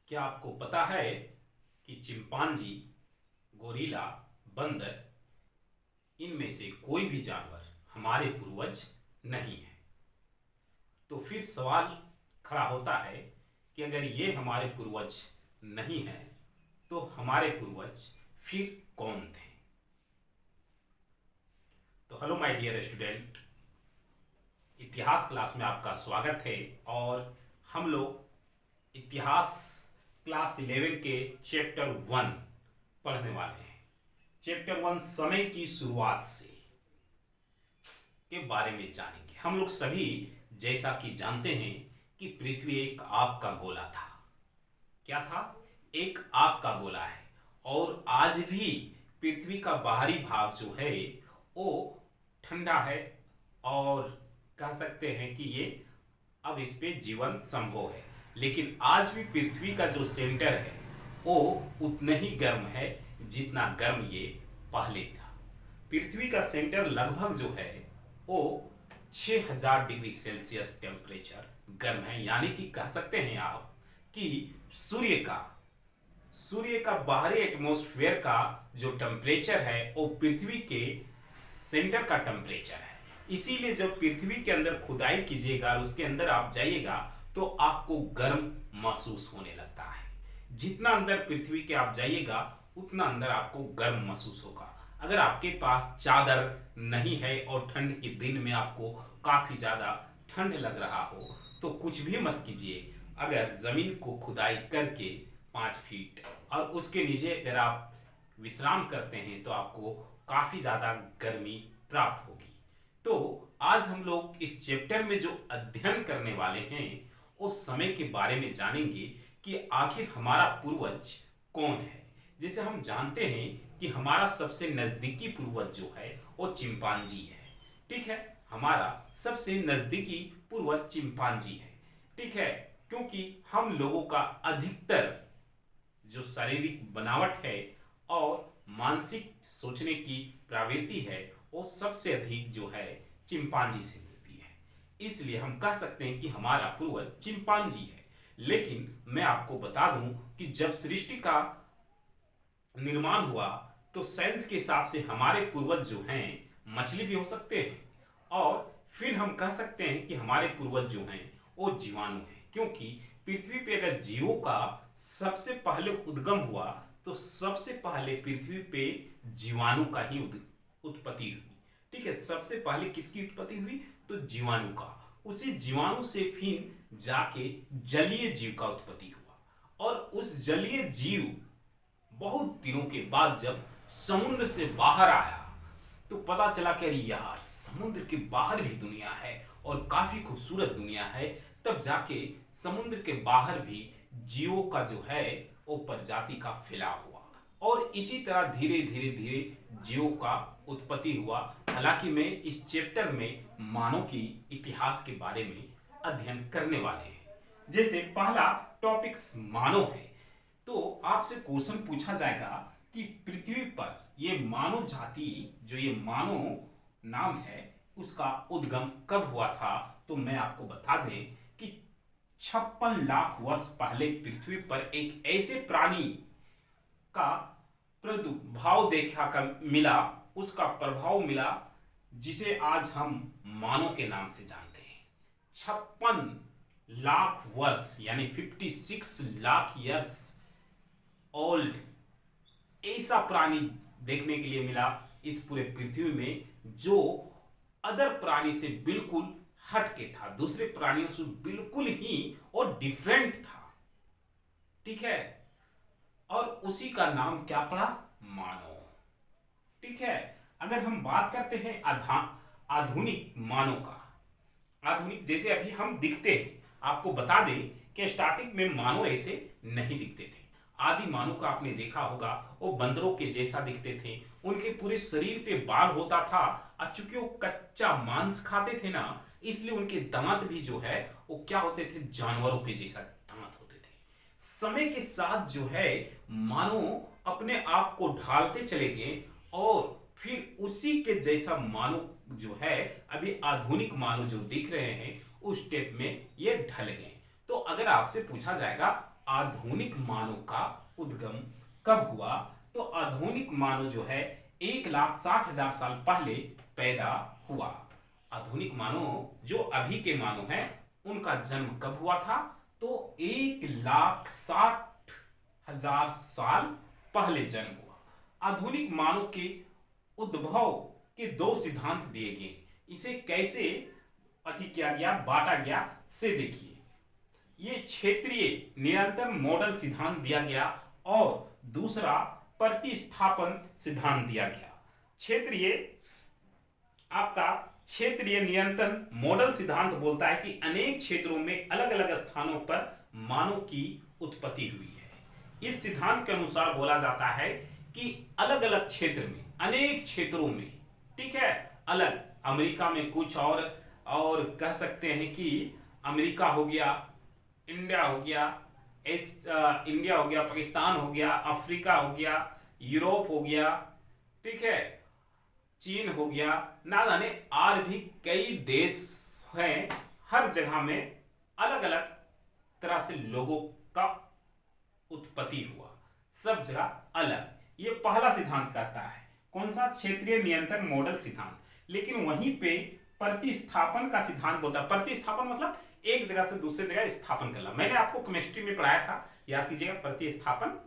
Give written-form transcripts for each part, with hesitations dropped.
क्या आपको पता है कि चिंपांजी, गोरिल्ला, बंदर इनमें से कोई भी जानवर हमारे पूर्वज नहीं है। तो फिर सवाल खड़ा होता है कि अगर ये हमारे पूर्वज नहीं है तो हमारे पूर्वज फिर कौन थे। तो हेलो माय डियर स्टूडेंट, इतिहास क्लास में आपका स्वागत है। और हम लोग इतिहास क्लास 11 के चैप्टर 1 पढ़ने वाले हैं। चैप्टर 1 समय की शुरुआत से के बारे में जानेंगे। हम लोग सभी जैसा कि जानते हैं कि पृथ्वी एक आग का गोला था। क्या था? एक आग का गोला है। और आज भी पृथ्वी का बाहरी भाग जो है वो ठंडा है और कह सकते हैं कि ये अब इस पे जीवन संभव है। लेकिन आज भी पृथ्वी का जो सेंटर है वो उतना ही गर्म है जितना गर्म ये पहले था। पृथ्वी का सेंटर लगभग जो है वो 6000 डिग्री सेल्सियस टेम्परेचर गर्म है। यानी कि कह सकते हैं आप कि सूर्य का बाहरी एटमॉस्फेयर का जो टेम्परेचर है वो पृथ्वी के सेंटर का टेम्परेचर है। इसीलिए जब पृथ्वी के अंदर खुदाई कीजिएगा और उसके अंदर आप जाइएगा तो आपको गर्म महसूस होने लगता है। जितना अंदर पृथ्वी के आप जाइएगा उतना अंदर आपको गर्म महसूस होगा। अगर आपके पास चादर नहीं है और ठंड के दिन में आपको काफी ज्यादा ठंड लग रहा हो तो कुछ भी मत कीजिए। अगर जमीन को खुदाई करके 5 फीट और उसके नीचे अगर आप विश्राम करते हैं तो आपको काफी ज्यादा गर्मी प्राप्त होगी। तो आज हम लोग इस चैप्टर में जो अध्ययन करने वाले हैं उस समय के बारे में जानेंगे कि आखिर हमारा पूर्वज कौन है। जैसे हम जानते हैं कि हमारा सबसे नजदीकी पूर्वज जो है वो चिंपांजी है। ठीक है, हमारा सबसे नजदीकी पूर्वज चिंपांजी है। ठीक है, क्योंकि हम लोगों का अधिकतर जो शारीरिक बनावट है और मानसिक सोचने की प्रवृत्ति है वो सबसे अधिक जो है चिंपांजी से मिलती है। इसलिए हम कह सकते हैं कि हमारा पूर्वज चिंपांजी है। लेकिन मैं आपको बता दूं कि जब सृष्टि का निर्माण हुआ तो साइंस के हिसाब से हमारे पूर्वज जो हैं मछली भी हो सकते हैं। और फिर हम कह सकते हैं कि हमारे पूर्वज जो हैं वो जीवाणु हैं। क्योंकि पृथ्वी पे अगर जीवों का सबसे पहले उद्गम हुआ तो सबसे पहले पृथ्वी पे जीवाणु का ही उत्पत्ति हुई। ठीक है, सबसे पहले किसकी उत्पत्ति हुई? तो जीवाणु का। उसी जीवाणु से फिर जाके जलीय जीव का उत्पत्ति हुआ। और उस जलीय जीव बहुत दिनों के बाद जब समुद्र से बाहर आया तो पता चला कि अरे यार, समुद्र के बाहर भी दुनिया है और काफी खूबसूरत दुनिया है। तब जाके समुद्र के बाहर भी जीवों का जो है वो प्रजाति का फैलाव हुआ। और इसी तरह धीरे धीरे धीरे जीवों का उत्पत्ति हुआ। हालांकि मैं इस चैप्टर में मानव की इतिहास के बारे में अध्ययन करने वाले हैं। जैसे पहला टॉपिक मानव है तो आपसे क्वेश्चन पूछा जाएगा कि पृथ्वी पर ये मानव जाति जो ये मानव नाम है उसका उद्गम कब हुआ था। तो मैं आपको बता दें कि 56 लाख वर्ष पहले पृथ्वी पर एक ऐसे प्राणी का प्रादुर्भाव देखा कर मिला, उसका प्रभाव मिला जिसे आज हम मानव के नाम से जानते हैं। 56 लाख वर्ष यानी 56 लाख ईयर्स ओल्ड ऐसा प्राणी देखने के लिए मिला इस पूरे पृथ्वी में जो अदर प्राणी से बिल्कुल हट के था, दूसरे प्राणियों से बिल्कुल ही और डिफरेंट था। ठीक है, और उसी का नाम क्या पड़ा? मानव। ठीक है, अगर हम बात करते हैं आधुनिक मानव का, आधुनिक जैसे अभी हम दिखते हैं, आपको बता दें कि स्टार्टिंग में मानव ऐसे नहीं दिखते थे। आदि मानव का आपने देखा होगा वो बंदरों के जैसा दिखते थे, उनके पूरे शरीर पे बाल होता था। और चूंकि वो कच्चा मांस खाते थे ना, इसलिए उनके दांत भी जो है वो क्या होते थे? जानवरों के जैसा दांत होते थे। समय के साथ जो है मानव अपने आप को ढालते चले गए और फिर उसी के जैसा मानव जो है अभी आधुनिक मानव जो दिख रहे हैं उस स्टेप में ये ढल गए। तो अगर आपसे पूछा जाएगा आधुनिक मानव का उद्गम कब हुआ? तो आधुनिक मानव जो है 1,60,000 साल पहले पैदा हुआ। आधुनिक मानव जो अभी के मानव हैं उनका जन्म कब हुआ था? तो 1,60,000 साल पहले जन्म हुआ। आधुनिक मानव के उद्भव के दो सिद्धांत दिए गए। इसे कैसे किया गया, बांटा गया, से देखिए। ये क्षेत्रीय निरंतर मॉडल सिद्धांत दिया गया और दूसरा प्रतिस्थापन सिद्धांत दिया गया। क्षेत्रीय नियंत्रण मॉडल सिद्धांत बोलता है कि अनेक क्षेत्रों में अलग अलग स्थानों पर मानव की उत्पत्ति हुई है। इस सिद्धांत के अनुसार बोला जाता है कि अलग अलग क्षेत्र में, अनेक क्षेत्रों में, ठीक है, अलग अमेरिका में कुछ और कह सकते हैं कि अमेरिका हो गया, इंडिया हो गया, इंडिया हो गया, पाकिस्तान हो गया, अफ्रीका हो गया, यूरोप हो गया, ठीक है, चीन हो गया, ना जाने और भी कई देश हैं। हर जगह में अलग अलग तरह से लोगों का उत्पत्ति हुआ, सब जगह अलग। ये पहला सिद्धांत कहता है, कौन सा? क्षेत्रीय नियंत्रण मॉडल सिद्धांत। लेकिन वहीं पे प्रतिस्थापन का सिद्धांत बोलता है। प्रतिस्थापन मतलब एक जगह से दूसरे जगह स्थापन करना। मैंने आपको केमिस्ट्री में पढ़ाया था, याद कीजिएगा, प्रतिस्थापन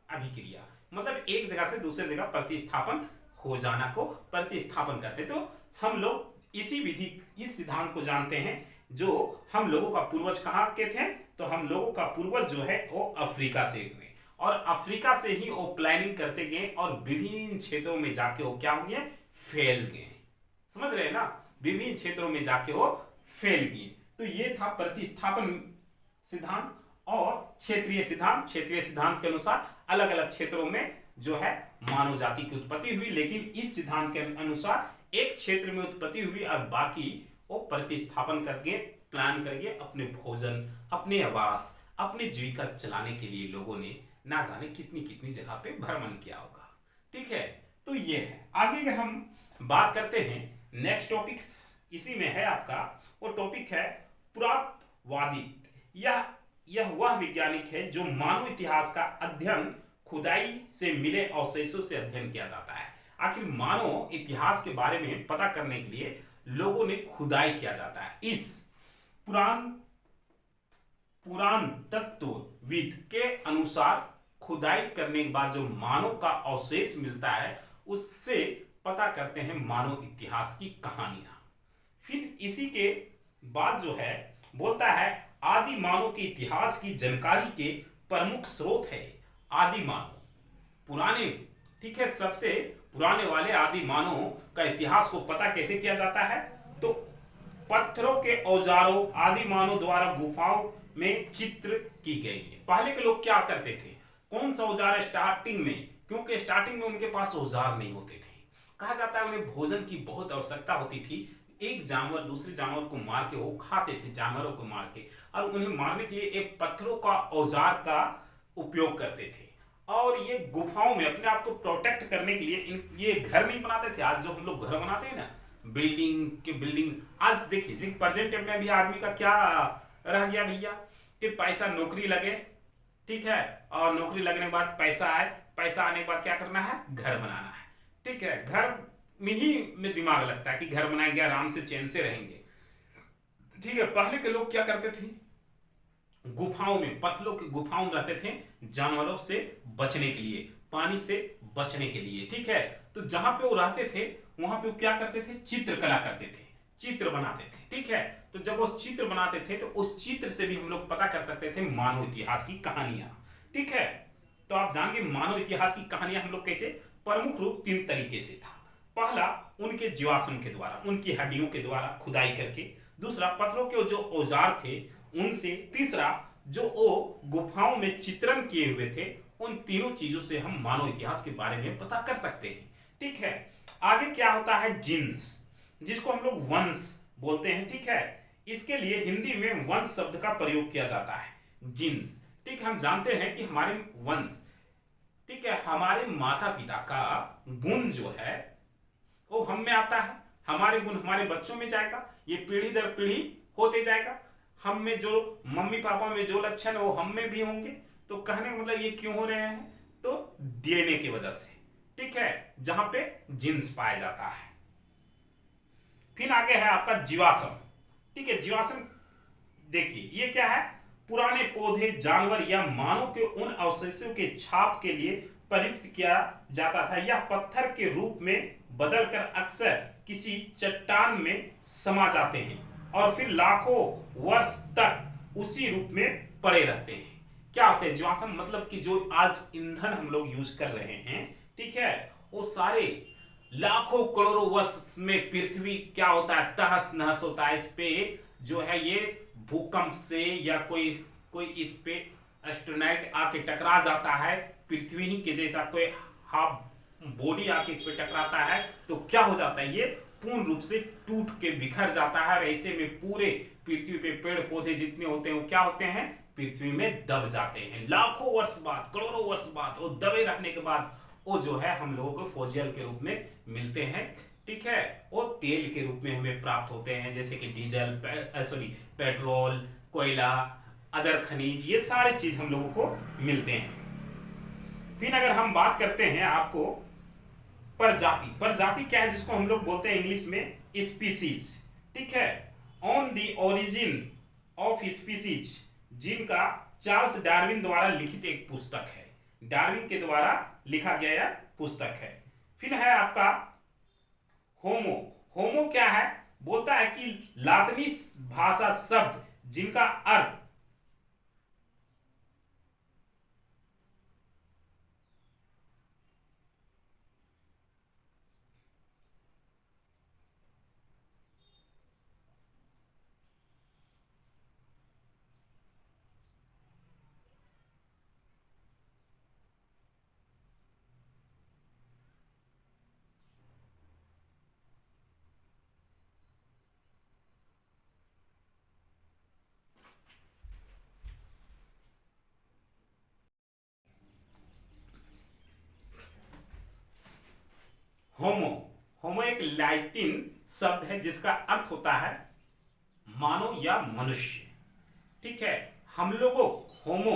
अभिक्रिया मतलब एक जगह से दूसरे जगह प्रतिस्थापन हो जाना को प्रतिस्थापन कहते। तो हम लोग इसी विधि, इस सिद्धांत को जानते हैं। जो हम लोगों का पूर्वज कहाँ के थे? तो हम लोगों का पूर्वज जो है वो अफ्रीका से हुए, और अफ्रीका से ही वो प्लानिंग करते गए और विभिन्न क्षेत्रों में जाके वो क्या हो गए? फैल गए। समझ रहे हैं ना? विभिन्न क्षेत्रों में जाके वो फैल गए। तो ये था प्रतिस्थापन सिद्धांत और क्षेत्रीय सिद्धांत। क्षेत्रीय सिद्धांत के अनुसार अलग अलग क्षेत्रों में जो है मानव जाति की उत्पत्ति हुई, लेकिन इस सिद्धांत के अनुसार एक क्षेत्र में उत्पत्ति हुई और बाकी वो प्रतिस्थापन करके, प्लान करके अपने भोजन, अपने आवास, अपनी जीविका चलाने के लिए लोगों ने ना जाने कितनी कितनी जगह पे भ्रमण किया होगा। ठीक है, तो ये है। आगे हम बात करते हैं, नेक्स्ट टॉपिक इसी में है आपका, वो टॉपिक है पुरातत्ववादी। यह वह वैज्ञानिक है जो मानव इतिहास का अध्ययन खुदाई से मिले अवशेषों से अध्ययन किया जाता है। आखिर मानव इतिहास के बारे में पता करने के लिए लोगों ने खुदाई किया जाता है। इस पुरातत्वविद के अनुसार खुदाई करने के बाद जो मानव का अवशेष मिलता है उससे पता करते हैं मानव इतिहास की कहानियां। फिर इसी के बाद जो है बोलता है आदि मानव के इतिहास की जानकारी के प्रमुख स्रोत है आदि मानव, पुराने, ठीक है, सबसे पुराने वाले आदि मानव का इतिहास को पता कैसे किया जाता है? तो पत्थरों के औजारों आदि मानव द्वारा गुफाओं में चित्र की गई है। पहले के लोग क्या करते थे? कौन सा औजार? स्टार्टिंग में, क्योंकि स्टार्टिंग में उनके पास औजार नहीं होते थे, कहा जाता है उन्हें भोजन की बहुत आवश्यकता होती थी। एक जानवर दूसरे जानवर को मार के वो खाते थे, जानवरों को मार के, और उन्हें मारने के लिए एक पत्थरों का औजार का उपयोग करते थे। और ये गुफाओं में अपने आप को प्रोटेक्ट करने के लिए ये घर नहीं बनाते थे। आज जो हम लोग घर बनाते हैं ना, बिल्डिंग, आज देखिए प्रेजेंट टाइम में अभी आदमी का क्या रह गया भैया कि पैसा, नौकरी लगे, ठीक है, और नौकरी लगने के बाद पैसा आए, पैसा आने के बाद क्या करना है? घर बनाना है। ठीक है, घर में ही में दिमाग लगता है कि घर बनाएंगे, आराम से चैन से रहेंगे। ठीक है, पहले के लोग क्या करते थे? गुफाओं में, पत्थरों की गुफाओं में रहते थे जानवरों से बचने के लिए, पानी से बचने के लिए। ठीक है, तो जहां पे वो रहते थे वहां पे वो क्या करते थे? चित्रकला करते थे, चित्र बनाते थे। ठीक है, तो जब वो चित्र बनाते थे तो उस चित्र से भी हम लोग पता कर सकते थे मानव इतिहास की कहानियां। ठीक है, तो आप जानिए मानव इतिहास की कहानियां हम लोग कैसे? प्रमुख रूप 3 तरीके से था। पहला, उनके जीवाश्म के द्वारा, उनकी हड्डियों के द्वारा खुदाई करके। दूसरा, पत्थरों के जो औजार थे उनसे। तीसरा, जो वो गुफाओं में चित्रण किए हुए थे, उन तीनों चीजों से हम मानव इतिहास के बारे में पता कर सकते हैं। ठीक है, आगे क्या होता है? जीन्स, जिसको हम लोग वंश बोलते हैं। ठीक है, इसके लिए हिंदी में वंश शब्द का प्रयोग किया जाता है, जीन्स। ठीक है, हम जानते हैं कि हमारे वंश, ठीक है, हमारे माता पिता का गुण जो है वो हम में आता है, हमारे गुण हमारे बच्चों में जाएगा, ये पीढ़ी दर पीढ़ी होते जाएगा। हम में जो मम्मी पापा में जो लक्षण है वो हम में भी होंगे। तो कहने का मतलब ये क्यों हो रहे हैं, तो डीएनए की वजह से, ठीक है, जहां पे जीन्स पाया जाता है। फिर आगे है आपका जीवाश्म, ठीक है। जीवाश्म देखिए ये क्या है, पुराने पौधे, जानवर या मानव के उन अवशेषों के छाप के लिए प्रयुक्त किया जाता था। यह पत्थर के रूप में बदलकर अक्सर किसी चट्टान में समा जाते हैं और फिर लाखों वर्ष तक उसी रूप में पड़े रहते हैं। क्या होते हैं जीवाश्म, मतलब कि जो आज ईंधन हम लोग यूज कर रहे हैं, ठीक है, वो सारे लाखों करोड़ों वर्ष में पृथ्वी क्या होता है, तहस नहस होता है। इस पे जो है ये भूकंप से या कोई कोई इस पे एस्ट्रोनाइट आके टकरा जाता है, पृथ्वी ही के जैसा कोई हाफ बॉडी आके इस पे टकराता है, तो क्या हो जाता है, ये पूर्ण रूप से टूट के बिखर जाता है। और ऐसे में पूरे पृथ्वी पे पेड़ पौधे जितने होते हैं वो क्या होते हैं, पृथ्वी में दब जाते हैं। लाखों वर्ष बाद, करोड़ों वर्ष बाद, वो दबे रहने के बाद वो जो है हम लोगों को फोसिल के रूप में मिलते हैं, ठीक है। वो तेल के रूप में हमें प्राप्त होते हैं, जैसे कि डीजल, पेट्रोल, कोयला, अदर खनिज, ये सारे चीज हम लोगों को मिलते हैं। फिर अगर हम बात करते हैं आपको प्रजाति, प्रजाति क्या है, जिसको हम लोग बोलते हैं इंग्लिश में स्पीसीज, ठीक है। On the origin of species, जिनका चार्ल्स डार्विन द्वारा लिखित एक पुस्तक है, डार्विन के द्वारा लिखा गया यह पुस्तक है। फिर है आपका होमो, होमो क्या है, बोलता है कि लातिनी भाषा शब्द जिनका अर्थ होमो, होमो एक लैटिन शब्द है जिसका अर्थ होता है मानव या मनुष्य, ठीक है। हम लोगों होमो,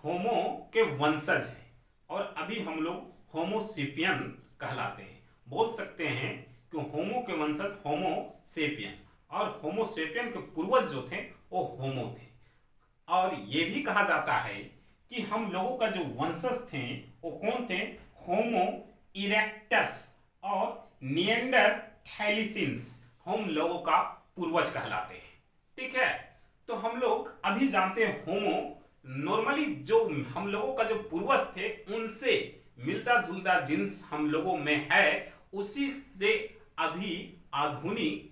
होमो के वंशज हैं और अभी हम लोग होमोसेपियन कहलाते हैं। बोल सकते हैं कि होमो के वंशज होमोसेपियन, और होमोसेपियन के पूर्वज जो थे वो होमो थे। और ये भी कहा जाता है कि हम लोगों का जो वंशज थे वो कौन थे, होमो इरेक्टस और निएंडरथैलियंस हम लोगों का पूर्वज कहलाते हैं, ठीक है। तो हम लोग अभी जानते हैं होमो, नॉर्मली जो हम लोगों का जो पूर्वज थे उनसे मिलता जुलता जीन्स हम लोगों में है, उसी से अभी आधुनिक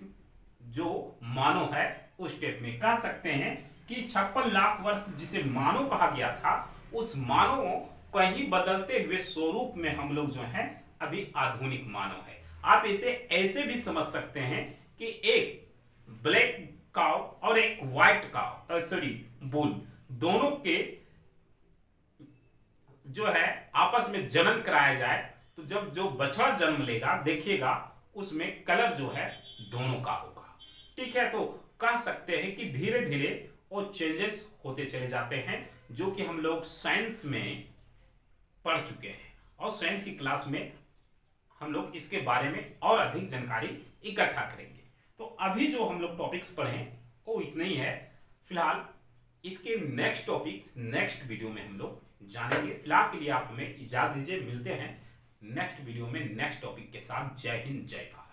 जो मानव है उस टाइप में कह सकते हैं कि 56 लाख वर्ष जिसे मानव कहा गया था, उस मानव कहीं बदलते हुए स्वरूप में हम लोग जो हैं अभी आधुनिक मानव है। आप इसे ऐसे भी समझ सकते हैं कि एक ब्लैक काउ और एक व्हाइट काउ, सॉरी बुल, दोनों के जो है आपस में जनन कराया जाए तो जब जो बछड़ा जन्म लेगा देखिएगा उसमें कलर जो है दोनों का होगा, ठीक है। तो कह सकते हैं कि धीरे धीरे वो चेंजेस होते चले जाते हैं, जो कि हम लोग साइंस में पढ़ चुके हैं और साइंस की क्लास में हम लोग इसके बारे में और अधिक जानकारी इकट्ठा करेंगे। तो अभी जो हम लोग टॉपिक्स पढ़े वो इतने ही है फिलहाल। इसके नेक्स्ट टॉपिक नेक्स्ट वीडियो में हम लोग जानेंगे। फिलहाल के लिए आप हमें इजाजत दीजिए, मिलते हैं नेक्स्ट वीडियो में नेक्स्ट टॉपिक के साथ। जय हिंद, जय भारत।